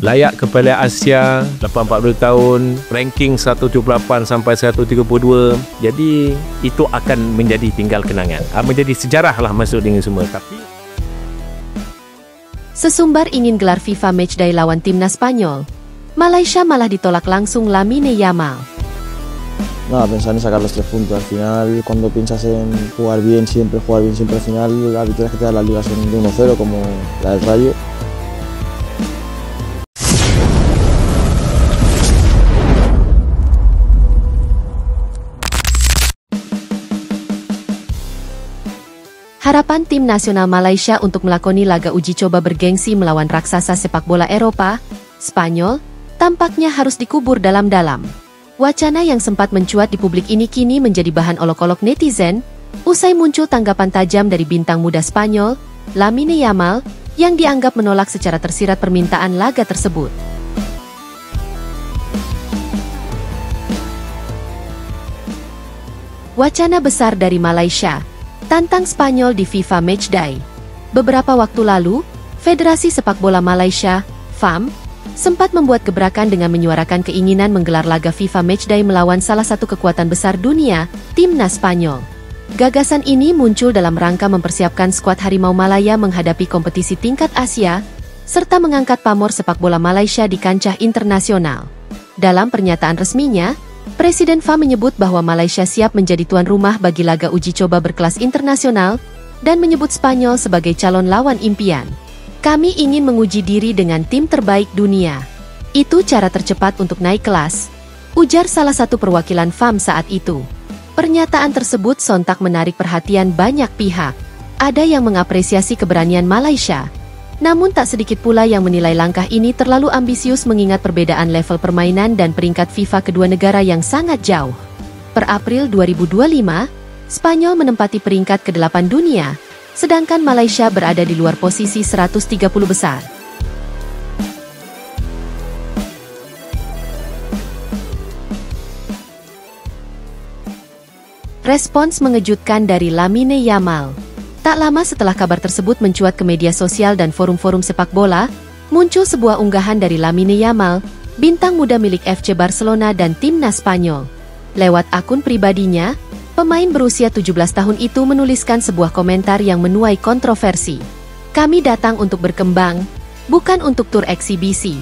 Layak ke Piala Asia 40 tahun, ranking 178 sampai 132. Jadi itu akan menjadi tinggal kenangan. Menjadi sejarah lah masuk dengan semua. Tapi sesumbar ingin gelar FIFA Matchday lawan timnas Spanyol, Malaysia malah ditolak langsung Lamine Yamal. Nada, pensar en sacar los 3 puntos. Al final, cuando piensas en jugar bien siempre al final las victorias que te da la liga son de 1-0, como la del Rayo. Harapan tim nasional Malaysia untuk melakoni laga uji coba bergengsi melawan raksasa sepak bola Eropa, Spanyol, tampaknya harus dikubur dalam-dalam. Wacana yang sempat mencuat di publik ini kini menjadi bahan olok-olok netizen, usai muncul tanggapan tajam dari bintang muda Spanyol, Lamine Yamal, yang dianggap menolak secara tersirat permintaan laga tersebut. Wacana besar dari Malaysia, tantang Spanyol di FIFA Matchday. Beberapa waktu lalu, Federasi Sepak Bola Malaysia, FAM, sempat membuat gebrakan dengan menyuarakan keinginan menggelar laga FIFA Matchday melawan salah satu kekuatan besar dunia, timnas Spanyol. Gagasan ini muncul dalam rangka mempersiapkan skuad Harimau Malaya menghadapi kompetisi tingkat Asia, serta mengangkat pamor sepak bola Malaysia di kancah internasional. Dalam pernyataan resminya, Presiden FAM menyebut bahwa Malaysia siap menjadi tuan rumah bagi laga uji coba berkelas internasional, dan menyebut Spanyol sebagai calon lawan impian. Kami ingin menguji diri dengan tim terbaik dunia. Itu cara tercepat untuk naik kelas, ujar salah satu perwakilan FAM saat itu. Pernyataan tersebut sontak menarik perhatian banyak pihak. Ada yang mengapresiasi keberanian Malaysia, namun tak sedikit pula yang menilai langkah ini terlalu ambisius mengingat perbedaan level permainan dan peringkat FIFA kedua negara yang sangat jauh. Per April 2025, Spanyol menempati peringkat ke-8 dunia, sedangkan Malaysia berada di luar posisi 130 besar. Respons mengejutkan dari Lamine Yamal. Tak lama setelah kabar tersebut mencuat ke media sosial dan forum-forum sepak bola, muncul sebuah unggahan dari Lamine Yamal, bintang muda milik FC Barcelona dan timnas Spanyol. Lewat akun pribadinya, pemain berusia 17 tahun itu menuliskan sebuah komentar yang menuai kontroversi. Kami datang untuk berkembang, bukan untuk tur eksibisi.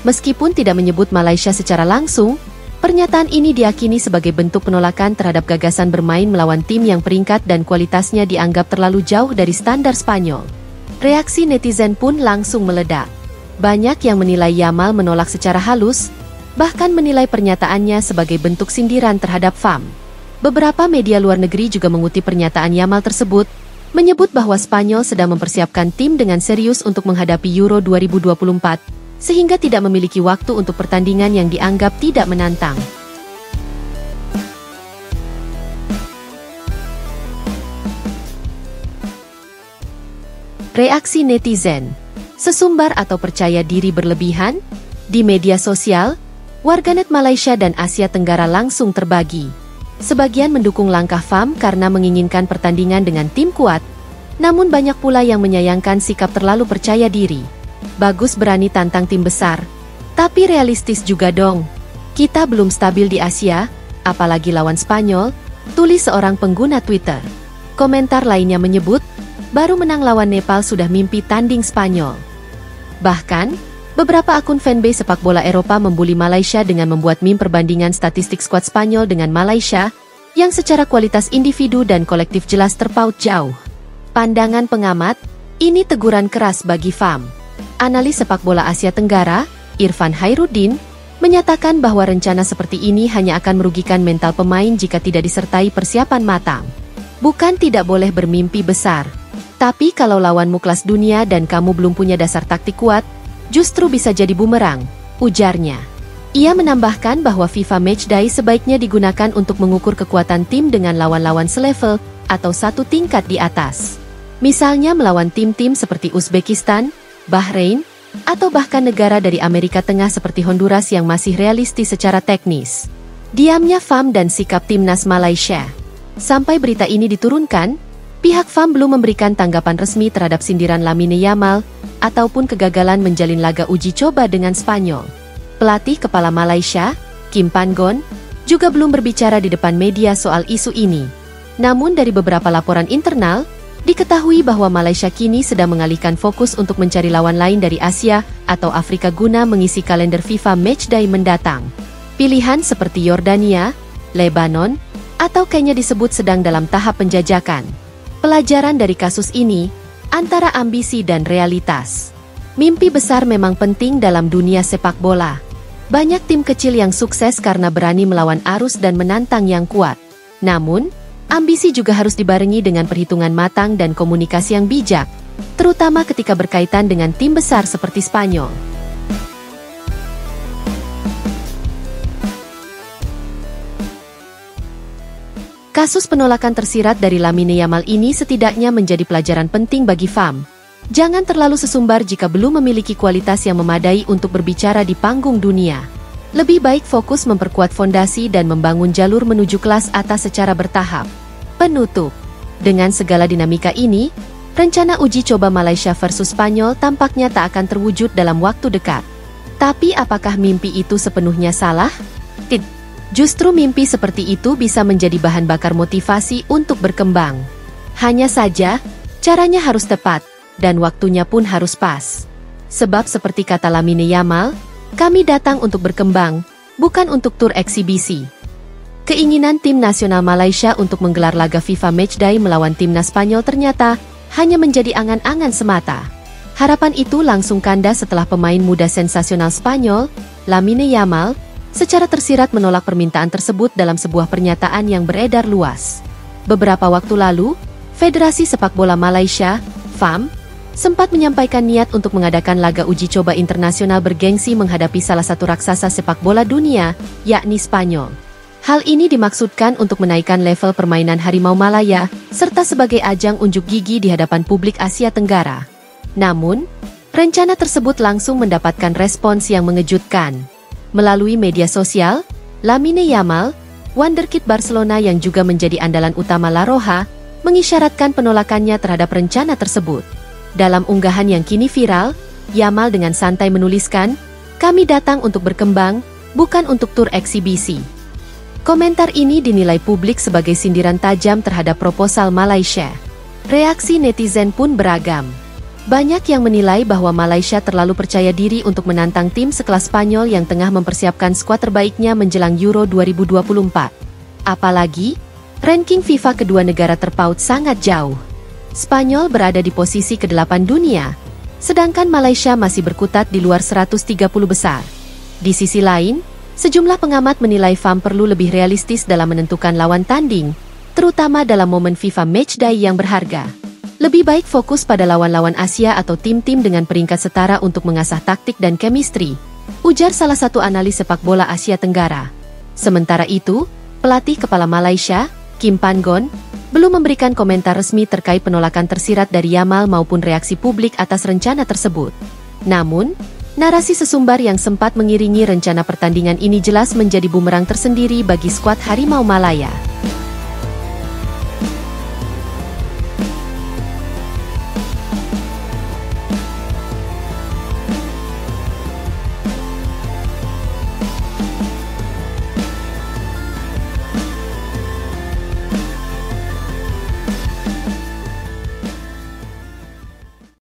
Meskipun tidak menyebut Malaysia secara langsung, pernyataan ini diyakini sebagai bentuk penolakan terhadap gagasan bermain melawan tim yang peringkat dan kualitasnya dianggap terlalu jauh dari standar Spanyol. Reaksi netizen pun langsung meledak. Banyak yang menilai Yamal menolak secara halus, bahkan menilai pernyataannya sebagai bentuk sindiran terhadap FAM. Beberapa media luar negeri juga mengutip pernyataan Yamal tersebut, menyebut bahwa Spanyol sedang mempersiapkan tim dengan serius untuk menghadapi Euro 2024, sehingga tidak memiliki waktu untuk pertandingan yang dianggap tidak menantang. Reaksi netizen, sesumbar atau percaya diri berlebihan? Di media sosial, warganet Malaysia dan Asia Tenggara langsung terbagi. Sebagian mendukung langkah FAM karena menginginkan pertandingan dengan tim kuat, namun banyak pula yang menyayangkan sikap terlalu percaya diri. Bagus berani tantang tim besar, tapi realistis juga dong. Kita belum stabil di Asia, apalagi lawan Spanyol, tulis seorang pengguna Twitter. Komentar lainnya menyebut, baru menang lawan Nepal sudah mimpi tanding Spanyol. Bahkan, beberapa akun fanbase sepak bola Eropa membuli Malaysia dengan membuat meme perbandingan statistik skuad Spanyol dengan Malaysia, yang secara kualitas individu dan kolektif jelas terpaut jauh. Pandangan pengamat, ini teguran keras bagi FAM. Analis sepak bola Asia Tenggara, Irfan Hairuddin, menyatakan bahwa rencana seperti ini hanya akan merugikan mental pemain jika tidak disertai persiapan matang. Bukan tidak boleh bermimpi besar, tapi kalau lawanmu kelas dunia dan kamu belum punya dasar taktik kuat, justru bisa jadi bumerang, ujarnya. Ia menambahkan bahwa FIFA Matchday sebaiknya digunakan untuk mengukur kekuatan tim dengan lawan-lawan selevel atau satu tingkat di atas. Misalnya melawan tim-tim seperti Uzbekistan, Bahrain, atau bahkan negara dari Amerika Tengah seperti Honduras yang masih realistis secara teknis. Diamnya FAM dan sikap timnas Malaysia. Sampai berita ini diturunkan, pihak FAM belum memberikan tanggapan resmi terhadap sindiran Lamine Yamal ataupun kegagalan menjalin laga uji coba dengan Spanyol. Pelatih kepala Malaysia, Kim Pan-gon, juga belum berbicara di depan media soal isu ini. Namun dari beberapa laporan internal, diketahui bahwa Malaysia kini sedang mengalihkan fokus untuk mencari lawan lain dari Asia atau Afrika guna mengisi kalender FIFA Matchday mendatang. Pilihan seperti Yordania, Lebanon, atau Kenya disebut sedang dalam tahap penjajakan. Pelajaran dari kasus ini, antara ambisi dan realitas. Mimpi besar memang penting dalam dunia sepak bola. Banyak tim kecil yang sukses karena berani melawan arus dan menantang yang kuat. Namun, ambisi juga harus dibarengi dengan perhitungan matang dan komunikasi yang bijak, terutama ketika berkaitan dengan tim besar seperti Spanyol. Kasus penolakan tersirat dari Lamine Yamal ini setidaknya menjadi pelajaran penting bagi FAM. Jangan terlalu sesumbar jika belum memiliki kualitas yang memadai untuk berbicara di panggung dunia. Lebih baik fokus memperkuat fondasi dan membangun jalur menuju kelas atas secara bertahap. Penutup. Dengan segala dinamika ini, rencana uji coba Malaysia versus Spanyol tampaknya tak akan terwujud dalam waktu dekat. Tapi apakah mimpi itu sepenuhnya salah? Justru mimpi seperti itu bisa menjadi bahan bakar motivasi untuk berkembang. Hanya saja, caranya harus tepat, dan waktunya pun harus pas. Sebab seperti kata Lamine Yamal, kami datang untuk berkembang, bukan untuk tur eksibisi. Keinginan tim nasional Malaysia untuk menggelar laga FIFA Matchday melawan timnas Spanyol ternyata hanya menjadi angan-angan semata. Harapan itu langsung kandas setelah pemain muda sensasional Spanyol, Lamine Yamal, secara tersirat menolak permintaan tersebut dalam sebuah pernyataan yang beredar luas. Beberapa waktu lalu, Federasi Sepak Bola Malaysia, FAM, sempat menyampaikan niat untuk mengadakan laga uji coba internasional bergengsi menghadapi salah satu raksasa sepak bola dunia, yakni Spanyol. Hal ini dimaksudkan untuk menaikkan level permainan Harimau Malaya, serta sebagai ajang unjuk gigi di hadapan publik Asia Tenggara. Namun, rencana tersebut langsung mendapatkan respons yang mengejutkan. Melalui media sosial, Lamine Yamal, wonderkid Barcelona yang juga menjadi andalan utama La Roja, mengisyaratkan penolakannya terhadap rencana tersebut. Dalam unggahan yang kini viral, Yamal dengan santai menuliskan, "Kami datang untuk berkembang, bukan untuk tur eksibisi." Komentar ini dinilai publik sebagai sindiran tajam terhadap proposal Malaysia. Reaksi netizen pun beragam. Banyak yang menilai bahwa Malaysia terlalu percaya diri untuk menantang tim sekelas Spanyol yang tengah mempersiapkan skuad terbaiknya menjelang Euro 2024. Apalagi, ranking FIFA kedua negara terpaut sangat jauh. Spanyol berada di posisi ke-8 dunia, sedangkan Malaysia masih berkutat di luar 130 besar. Di sisi lain, sejumlah pengamat menilai FAM perlu lebih realistis dalam menentukan lawan tanding, terutama dalam momen FIFA Matchday yang berharga. Lebih baik fokus pada lawan-lawan Asia atau tim-tim dengan peringkat setara untuk mengasah taktik dan chemistry, ujar salah satu analis sepak bola Asia Tenggara. Sementara itu, pelatih kepala Malaysia, Kim Pan-gon, belum memberikan komentar resmi terkait penolakan tersirat dari Yamal maupun reaksi publik atas rencana tersebut. Namun, narasi sesumbar yang sempat mengiringi rencana pertandingan ini jelas menjadi bumerang tersendiri bagi skuad Harimau Malaya.